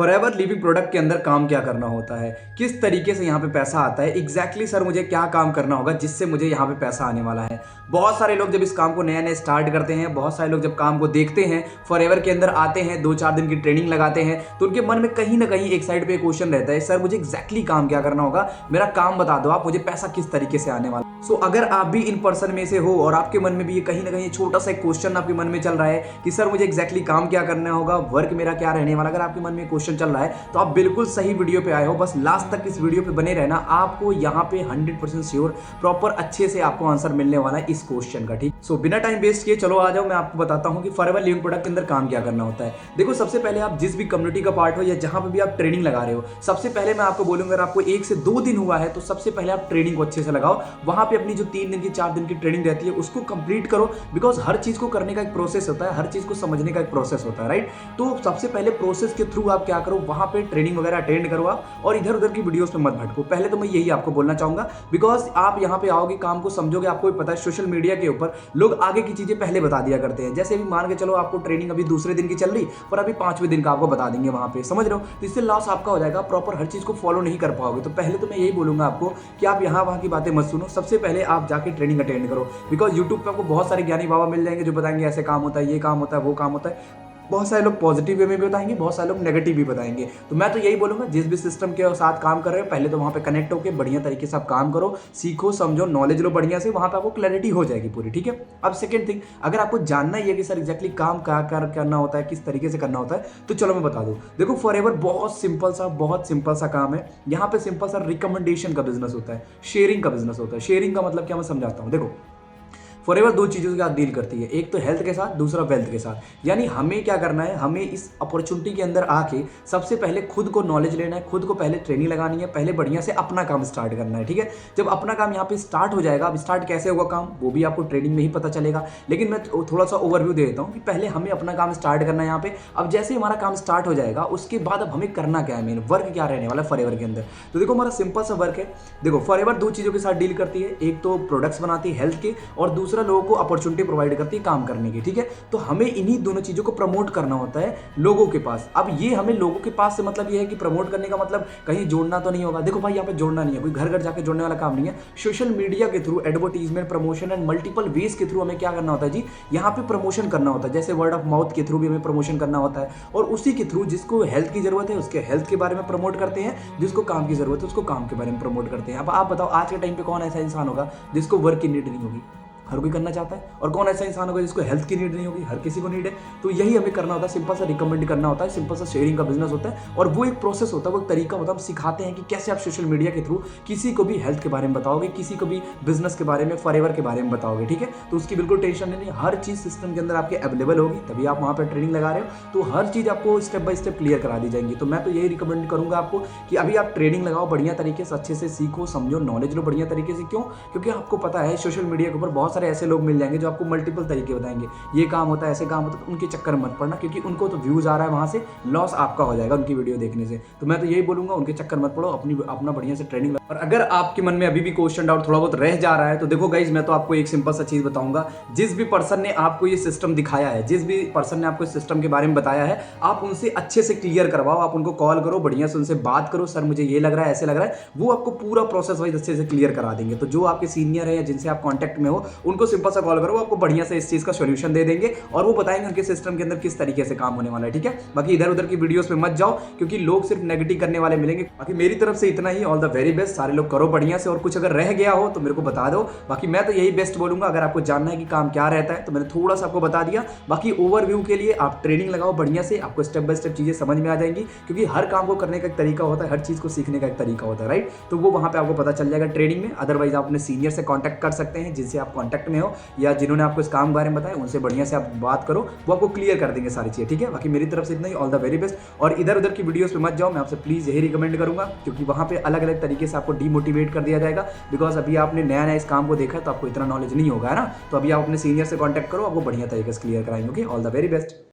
Forever living product के अंदर काम क्या करना होता है, किस तरीके से यहाँ पे पैसा आता है, एग्जैक्टली सर मुझे क्या काम करना होगा जिससे मुझे यहाँ पे पैसा आने वाला है। बहुत सारे लोग जब इस काम को नया नया स्टार्ट करते हैं, बहुत सारे लोग जब काम को देखते हैं, फॉरएवर के अंदर आते हैं, 2-4 दिन की ट्रेनिंग लगाते हैं, तो उनके मन में कहीं ना कहीं एक साइड पे क्वेश्चन रहता है, सर मुझे एग्जैक्टली काम क्या करना होगा, मेरा काम बता दो आप, मुझे पैसा किस तरीके से आने वाला। सो अगर आप भी इन पर्सन में से हो और आपके मन में भी ये कहीं ना कहीं छोटा सा एक क्वेश्चन आपके मन में चल रहा है कि सर मुझे एग्जैक्टली काम क्या करना होगा, वर्क मेरा क्या रहने वाला, अगर आपके मन में क्वेश्चन चल रहा है तो आप बिल्कुल सही वीडियो पे आए हो। बस लास्ट तक इस वीडियो पे बने रहना, आपको यहाँ पे 100% श्योर प्रॉपर अच्छे से आपको आंसर मिलने वाला है इस क्वेश्चन का। ठीक, सो बिना टाइम वेस्ट किए चलो आ जाओ, मैं आपको बताता हूँ कि फॉरएवर लिविंग प्रोडक्ट के अंदर काम क्या करना होता है। देखो, सबसे पहले आप जिस भी कम्युनिटी का पार्ट हो या जहां पे भी आप ट्रेनिंग लगा रहे हो, सबसे पहले मैं आपको बोलूंगा, अगर आपको 1 से 2 दिन हुआ है तो सबसे पहले आप ट्रेनिंग को अच्छे से लगाओ। वहां पे अपनी जो 3 दिन की 4 दिन की ट्रेनिंग रहती है उसको कंप्लीट करो, बिकॉज हर चीज को करने का एक प्रोसेस होता है, हर चीज को समझने का एक प्रोसेस होता है, राइट। तो सबसे पहले प्रोसेस के थ्रू आप क्या करो, वहां पे ट्रेनिंग वगैरह अटेंड करो आप, और इधर उधर की वीडियोस में मत भटको। पहले तो मैं यही आपको बोलना चाहूंगा, बिकॉज आप यहाँ पे आओगे, काम को समझोगे, आपको भी पता है सोशल मीडिया के ऊपर लोग आगे की चीजें पहले बता दिया करते हैं। जैसे अभी मान के चलो आपको ट्रेनिंग अभी दूसरे दिन की चल रही पर अभी 5वें दिन का आपको बता देंगे वहां पे, समझ रहे हो, तो इससे लॉस आपका हो जाएगा, प्रॉपर हर चीज को फॉलो नहीं कर पाओगे। तो पहले तो मैं यही बोलूंगा आपको कि आप यहाँ वहां की बातें मत सुनो, सबसे पहले आप जाके ट्रेनिंग अटेंड करो, बिकॉज यूट्यूब पे आपको बहुत सारे ज्ञानी बाबा मिल जाएंगे जो बताएंगे ऐसे काम होता है, ये काम होता है, वो काम होता है। बहुत सारे लोग पॉजिटिव वे में भी बताएंगे, बहुत सारे लोग नेगेटिव भी बताएंगे। तो मैं तो यही बोलूंगा, जिस भी सिस्टम के साथ काम कर रहे हो पहले तो वहां पे कनेक्ट होकर बढ़िया तरीके से आप काम करो, सीखो, समझो, नॉलेज लो बढ़िया से, वहां पे आपको क्लैरिटी हो जाएगी पूरी। ठीक है, अब सेकंड थिंग, अगर आपको जानना ही है कि सर एग्जैक्टली काम क्या करना होता है, किस तरीके से करना होता है, तो चलो मैं बता दूं। देखो, फॉरएवर बहुत सिंपल सा काम है। यहाँ पे सिंपल सा रिकमेंडेशन का बिजनेस होता है, शेयरिंग का बिजनेस होता है। शेयरिंग का मतलब क्या, मैं समझाता हूँ। देखो, फॉरएवर 2 चीज़ों के साथ डील करती है, एक तो हेल्थ के साथ, दूसरा वेल्थ के साथ। यानी हमें क्या करना है, हमें इस अपॉर्चुनिटी के अंदर आके सबसे पहले खुद को नॉलेज लेना है, खुद को पहले ट्रेनिंग लगानी है, पहले बढ़िया से अपना काम स्टार्ट करना है। ठीक है, जब अपना काम यहाँ पे स्टार्ट हो जाएगा, अब स्टार्ट कैसे होगा काम वो भी आपको ट्रेनिंग में ही पता चलेगा, लेकिन मैं थोड़ा सा ओवरव्यू दे देता हूँ कि पहले हमें अपना काम स्टार्ट करना है यहाँ पे। अब जैसे हमारा काम स्टार्ट हो जाएगा उसके बाद अब हमें करना क्या है, मेन वर्क क्या रहने वाला है फॉरएवर के अंदर। तो देखो, हमारा सिंपल सा वर्क है। देखो, फॉरएवर 2 चीज़ों के साथ डील करती है, एक तो प्रोडक्ट्स बनाती है हेल्थ के, और दूसरा लोगों को अपॉर्चुनिटी प्रोवाइड करती है काम करने की। ठीक है, तो हमें इन्हीं दोनों चीजों को प्रमोट करना होता है लोगों के पास। अब ये हमें लोगों के पास से मतलब ये है कि प्रमोट करने का मतलब कहीं जोड़ना तो नहीं होगा। देखो भाई, यहाँ पे जोड़ना नहीं है, कोई घर घर जाके जोड़ने वाला काम नहीं है। सोशल मीडिया के through advertisement, promotion and multiple ways के थ्रू हमें क्या करना होता है जी, यहाँ पे प्रमोशन करना होता है। जैसे वर्ड ऑफ माउथ के थ्रू भी हमें प्रमोशन करना होता है, और उसी के थ्रू जिसको हेल्थ की जरूरत है उसके हेल्थ के बारे में प्रमोट करते हैं, जिसको काम की जरूरत है उसको काम के बारे में प्रमोट करते हैं। अब आप बताओ, आज के टाइम पे कौन ऐसा इंसान होगा जिसको वर्क की नीड नहीं होगी, हर कोई करना चाहता है, और कौन ऐसा इंसान होगा जिसको हेल्थ की नीड नहीं होगी, हर किसी को नीड है। तो यही हमें करना होता है, सिंपल सा रिकमेंड करना होता है, सिंपल सा शेयरिंग का बिजनेस होता है, और वो एक प्रोसेस होता है, वो एक तरीका होता है। हम सिखाते हैं कि कैसे आप सोशल मीडिया के थ्रू किसी को भी हेल्थ के बारे में बताओगे, किसी को भी बिजनेस के बारे में, फॉरएवर के बारे में बताओगे। ठीक है, तो उसकी बिल्कुल टेंशन नहीं, हर चीज सिस्टम के अंदर आपके अवेलेबल होगी, तभी आप वहाँ पर ट्रेनिंग लगा रहे हो, तो हर चीज आपको स्टेप बाय स्टेप क्लियर करा दी जाएंगी। तो मैं तो यही रिकमेंड करूंगा आपको कि अभी आप ट्रेनिंग लगाओ बढ़िया तरीके से, अच्छे से सीखो, समझो, नॉलेज लो बढ़िया तरीके से। क्यों? क्योंकि आपको पता है सोशल मीडिया के ऊपर बहुत सारे ऐसे लोग मिल जाएंगे जो आपको मल्टीपल तरीके बताएंगे, ये काम होता है, ऐसे काम होता है, तो उनके चक्कर में मत पड़ना, क्योंकि उनको तो व्यूज आ रहा है, वहां से लॉस आपका हो जाएगा उनकी वीडियो देखने से। तो मैं तो यही बोलूंगा, उनके चक्कर मत पड़ो, अपना बढ़िया से ट्रेनिंग। और अगर आपके मन में अभी भी क्वेश्चन डाउट थोड़ा बहुत रह जा रहा है, तो देखो गाइज, मैं तो आपको एक सिंपल सा चीज बताऊंगा। जिस भी पर्सन ने आपको ये सिस्टम दिखाया है, जिस भी पर्सन ने आपको इस सिस्टम के बारे में बताया है, आप उनसे अच्छे से क्लियर करवाओ, आप उनको कॉल करो, बढ़िया से उनसे बात करो, सर मुझे ये लग रहा है, ऐसे लग रहा है, वो आपको पूरा प्रोसेस वाइज अच्छे से क्लियर करा देंगे। तो जो आपके सीनियर है या जिनसे आप कॉन्टैक्ट में हो, उनको सिंपल सा कॉल करो, आपको बढ़िया से इस चीज का सॉल्यूशन दे देंगे, और वो बताएंगे उनके सिस्टम के अंदर किस तरीके से काम होने वाला है। ठीक है, बाकी इधर उधर की वीडियोस पे मत जाओ, क्योंकि लोग सिर्फ नेगेटिव करने वाले मिलेंगे। बाकी मेरी तरफ से इतना ही, ऑल द वेरी बेस्ट, सारे लोग करो बढ़िया से, और कुछ अगर रह गया हो तो मेरे को बता दो। बाकी मैं तो यही बेस्ट बोलूंगा, अगर आपको जानना है कि काम क्या रहता है तो मैंने थोड़ा सा आपको बता दिया। बाकी ओवरव्यू के लिए आप ट्रेनिंग लगाओ बढ़िया से, आपको स्टेप बाय स्टेप चीजें समझ में आ जाएंगी, क्योंकि हर काम को करने का एक तरीका होता है, हर चीज को सीखने का एक तरीका होता है, राइट। तो वो वहां पे आपको पता चल जाएगा ट्रेनिंग में। अदरवाइज आप अपने सीनियर से कॉन्टैक्ट कर सकते हैं, जिनसे आप कॉन्टैक्ट में हो, या जिन्होंने आपको इस काम के बारे में बताया, उनसे बढ़िया से आप बात करो, वो आपको क्लियर कर देंगे सारी चीजें। ठीक है, बाकी मेरी तरफ से इतना ही, ऑल द वेरी बेस्ट। और इधर उधर की वीडियोस पे मत जाओ, मैं आपसे प्लीज यही रिकमेंड करूंगा, क्योंकि वहां पे अलग अलग तरीके से आपको डीमोटिवेट कर दिया जाएगा, बिकॉज अभी आपने नया नया इस काम को देखा है तो आपको इतना नॉलेज नहीं होगा, है ना। तो अभी आप अपने सीनियर से कॉन्टैक्ट करो, आपको बढ़िया तरीके से क्लियर कराएंगे। Okay, all the very best.